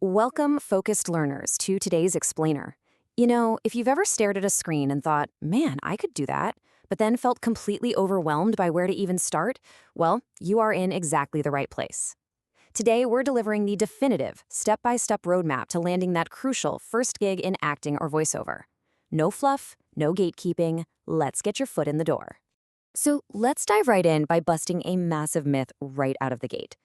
Welcome, focused learners, to today's explainer. If you've ever stared at a screen and thought, man, I could do that, but then felt completely overwhelmed by where to even start, well, you are in exactly the right place. Today, we're delivering the definitive, step-by-step roadmap to landing that crucial first gig in acting or voiceover. No fluff, no gatekeeping, let's get your foot in the door. So let's dive right in by busting a massive myth right out of the gate.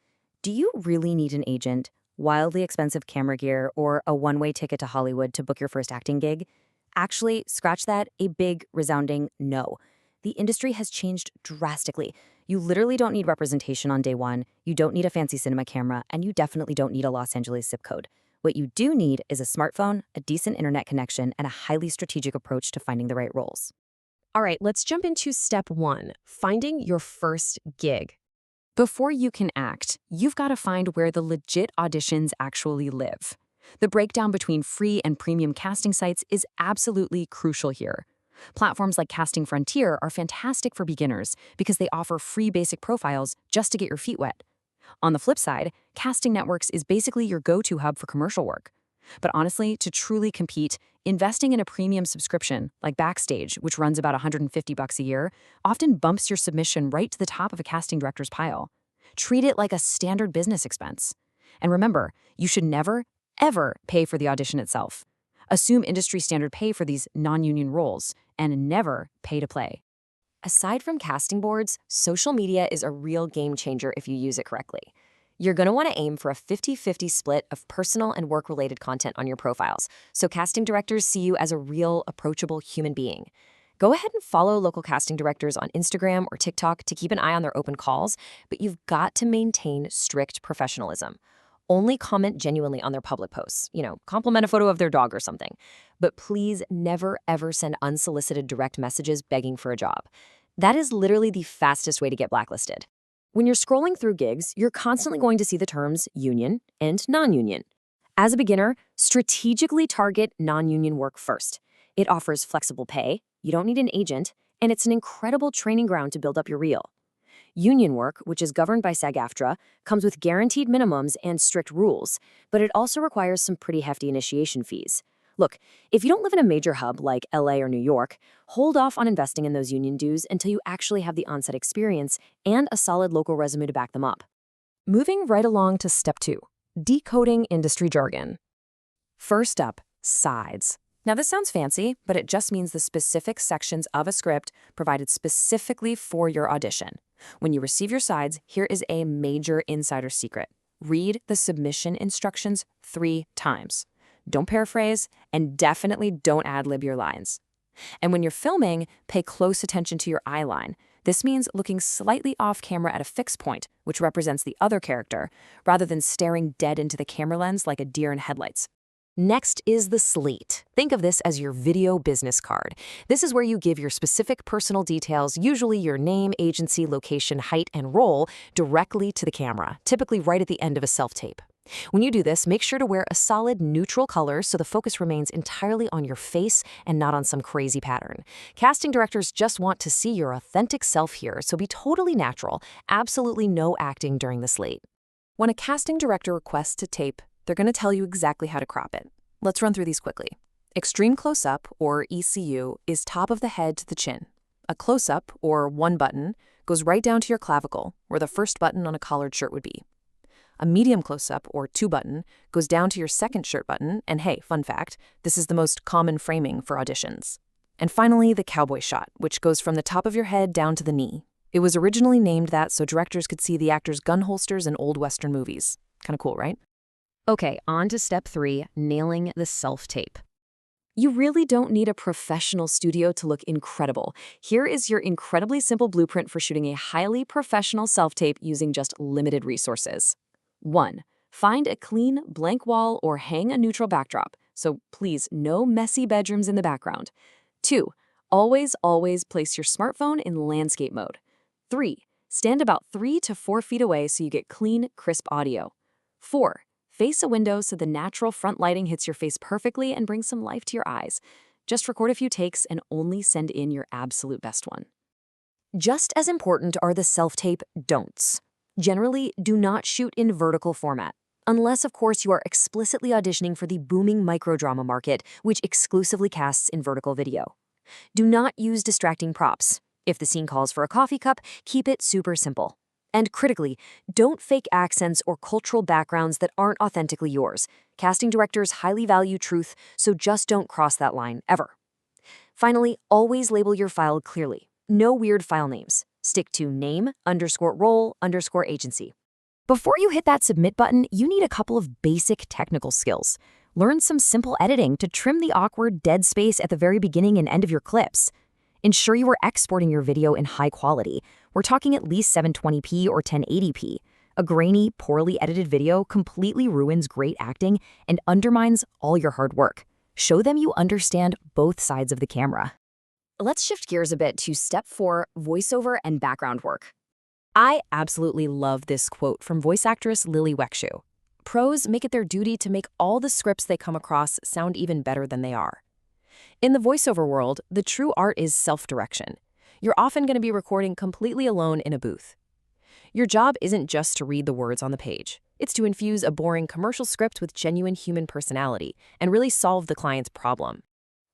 Do you really need an agent, wildly expensive camera gear, or a one-way ticket to Hollywood to book your first acting gig? Actually, scratch that, a big, resounding no. The industry has changed drastically. You literally don't need representation on day one, you don't need a fancy cinema camera, and you definitely don't need a Los Angeles zip code. What you do need is a smartphone, a decent internet connection, and a highly strategic approach to finding the right roles. All right, let's jump into step one, finding your first gig. Before you can act, you've got to find where the legit auditions actually live. The breakdown between free and premium casting sites is absolutely crucial here. Platforms like Casting Frontier are fantastic for beginners because they offer free basic profiles just to get your feet wet. On the flip side, Casting Networks is basically your go-to hub for commercial work. But honestly, to truly compete, investing in a premium subscription like Backstage, which runs about $150 a year, often bumps your submission right to the top of a casting director's pile. Treat it like a standard business expense. And remember, you should never, ever pay for the audition itself. Assume industry standard pay for these non-union roles, and never pay to play. Aside from casting boards, social media is a real game changer if you use it correctly. You're going to want to aim for a 50-50 split of personal and work-related content on your profiles, so casting directors see you as a real, approachable human being. Go ahead and follow local casting directors on Instagram or TikTok to keep an eye on their open calls, but you've got to maintain strict professionalism. Only comment genuinely on their public posts, compliment a photo of their dog or something. But please never, ever send unsolicited direct messages begging for a job. That is literally the fastest way to get blacklisted. When you're scrolling through gigs, you're constantly going to see the terms union and non-union. As a beginner, strategically target non-union work first. It offers flexible pay, you don't need an agent, and it's an incredible training ground to build up your reel. Union work, which is governed by SAG-AFTRA, comes with guaranteed minimums and strict rules, but it also requires some pretty hefty initiation fees. Look, if you don't live in a major hub like LA or New York, hold off on investing in those union dues until you actually have the on-set experience and a solid local resume to back them up. Moving right along to step two, decoding industry jargon. First up, sides. Now this sounds fancy, but it just means the specific sections of a script provided specifically for your audition. When you receive your sides, here is a major insider secret. Read the submission instructions 3 times. Don't paraphrase, and definitely don't ad-lib your lines. And when you're filming, pay close attention to your eye line. This means looking slightly off camera at a fixed point, which represents the other character, rather than staring dead into the camera lens like a deer in headlights. Next is the slate. Think of this as your video business card. This is where you give your specific personal details, usually your name, agency, location, height, and role, directly to the camera, typically right at the end of a self-tape. When you do this, make sure to wear a solid neutral color so the focus remains entirely on your face and not on some crazy pattern. Casting directors just want to see your authentic self here, so be totally natural, absolutely no acting during the slate. When a casting director requests to tape, they're going to tell you exactly how to crop it. Let's run through these quickly. Extreme close-up, or ECU, is top of the head to the chin. A close-up, or one button, goes right down to your clavicle, where the first button on a collared shirt would be. A medium close-up, or 2-button, goes down to your second shirt button, and hey, fun fact, this is the most common framing for auditions. And finally, the cowboy shot, which goes from the top of your head down to the knee. It was originally named that so directors could see the actors' gun holsters in old Western movies. Kind of cool, right? Okay, on to step 3, nailing the self-tape. You really don't need a professional studio to look incredible. Here is your incredibly simple blueprint for shooting a highly professional self-tape using just limited resources. 1. Find a clean, blank wall or hang a neutral backdrop, so please no messy bedrooms in the background. 2. Always place your smartphone in landscape mode. 3. Stand about 3 to 4 feet away so you get clean, crisp audio. 4. Face a window so the natural front lighting hits your face perfectly and brings some life to your eyes. Just record a few takes and only send in your absolute best one. Just as important are the self-tape don'ts. Generally, do not shoot in vertical format. Unless, of course, you are explicitly auditioning for the booming microdrama market, which exclusively casts in vertical video. Do not use distracting props. If the scene calls for a coffee cup, keep it super simple. And critically, don't fake accents or cultural backgrounds that aren't authentically yours. Casting directors highly value truth, so just don't cross that line, ever. Finally, always label your file clearly. No weird file names. Stick to name_role_agency. Before you hit that submit button, you need a couple of basic technical skills. Learn some simple editing to trim the awkward dead space at the very beginning and end of your clips. Ensure you are exporting your video in high quality. We're talking at least 720p or 1080p. A grainy, poorly edited video completely ruins great acting and undermines all your hard work. Show them you understand both sides of the camera. Let's shift gears a bit to step 4, voiceover and background work. I absolutely love this quote from voice actress Lily Wekshu. Pros make it their duty to make all the scripts they come across sound even better than they are. In the voiceover world, the true art is self-direction. You're often going to be recording completely alone in a booth. Your job isn't just to read the words on the page. It's to infuse a boring commercial script with genuine human personality and really solve the client's problem.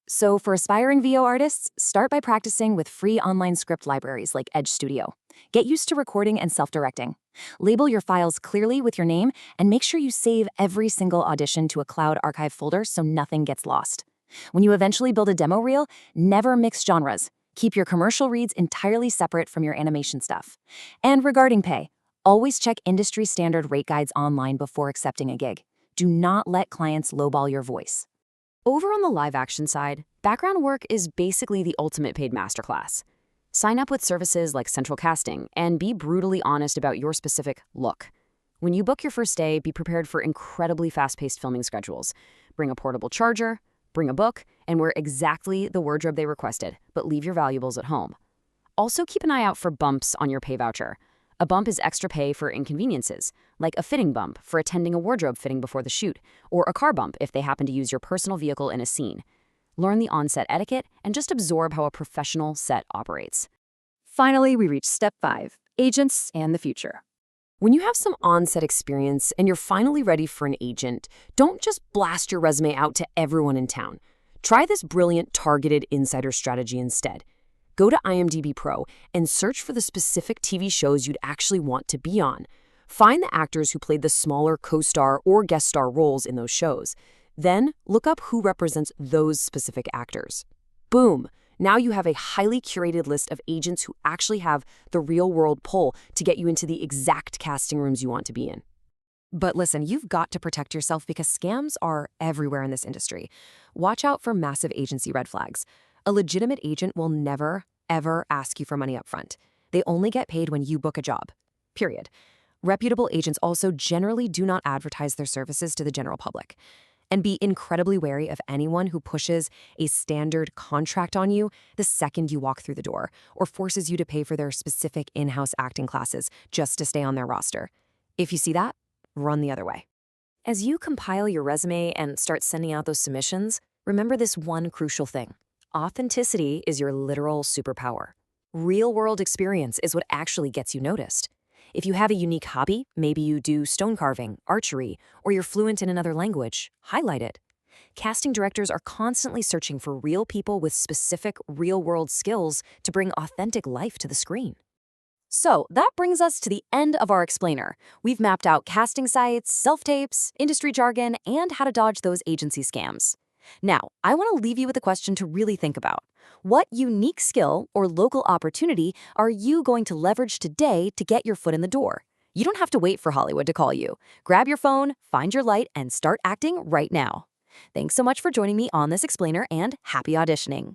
So for aspiring VO artists, start by practicing with free online script libraries like Edge Studio. Get used to recording and self-directing. Label your files clearly with your name and make sure you save every single audition to a cloud archive folder so nothing gets lost. When you eventually build a demo reel, never mix genres. Keep your commercial reads entirely separate from your animation stuff. And regarding pay, always check industry standard rate guides online before accepting a gig. Do not let clients lowball your voice. Over on the live action side, background work is basically the ultimate paid masterclass. Sign up with services like Central Casting and be brutally honest about your specific look. When you book your first day, be prepared for incredibly fast-paced filming schedules. Bring a portable charger, bring a book, and wear exactly the wardrobe they requested, but leave your valuables at home. Also, keep an eye out for bumps on your pay voucher. A bump is extra pay for inconveniences, like a fitting bump for attending a wardrobe fitting before the shoot, or a car bump if they happen to use your personal vehicle in a scene. Learn the on-set etiquette and just absorb how a professional set operates. Finally, we reach step 5, agents and the future. When you have some on-set experience and you're finally ready for an agent, don't just blast your resume out to everyone in town. Try this brilliant targeted insider strategy instead. Go to IMDb Pro and search for the specific TV shows you'd actually want to be on. Find the actors who played the smaller co-star or guest star roles in those shows. Then look up who represents those specific actors. Boom! Now you have a highly curated list of agents who actually have the real-world pull to get you into the exact casting rooms you want to be in. But listen, you've got to protect yourself because scams are everywhere in this industry. Watch out for massive agency red flags. A legitimate agent will never, ever ask you for money up front. They only get paid when you book a job. Period. Reputable agents also generally do not advertise their services to the general public. And be incredibly wary of anyone who pushes a standard contract on you the second you walk through the door, or forces you to pay for their specific in-house acting classes just to stay on their roster. If you see that, run the other way. As you compile your resume and start sending out those submissions, remember this one crucial thing. Authenticity is your literal superpower. Real-world experience is what actually gets you noticed. If you have a unique hobby, maybe you do stone carving, archery, or you're fluent in another language, highlight it. Casting directors are constantly searching for real people with specific real-world skills to bring authentic life to the screen. So that brings us to the end of our explainer. We've mapped out casting sites, self-tapes, industry jargon, and how to dodge those agency scams. Now, I want to leave you with a question to really think about. What unique skill or local opportunity are you going to leverage today to get your foot in the door? You don't have to wait for Hollywood to call you. Grab your phone, find your light, and start acting right now. Thanks so much for joining me on this explainer, and happy auditioning.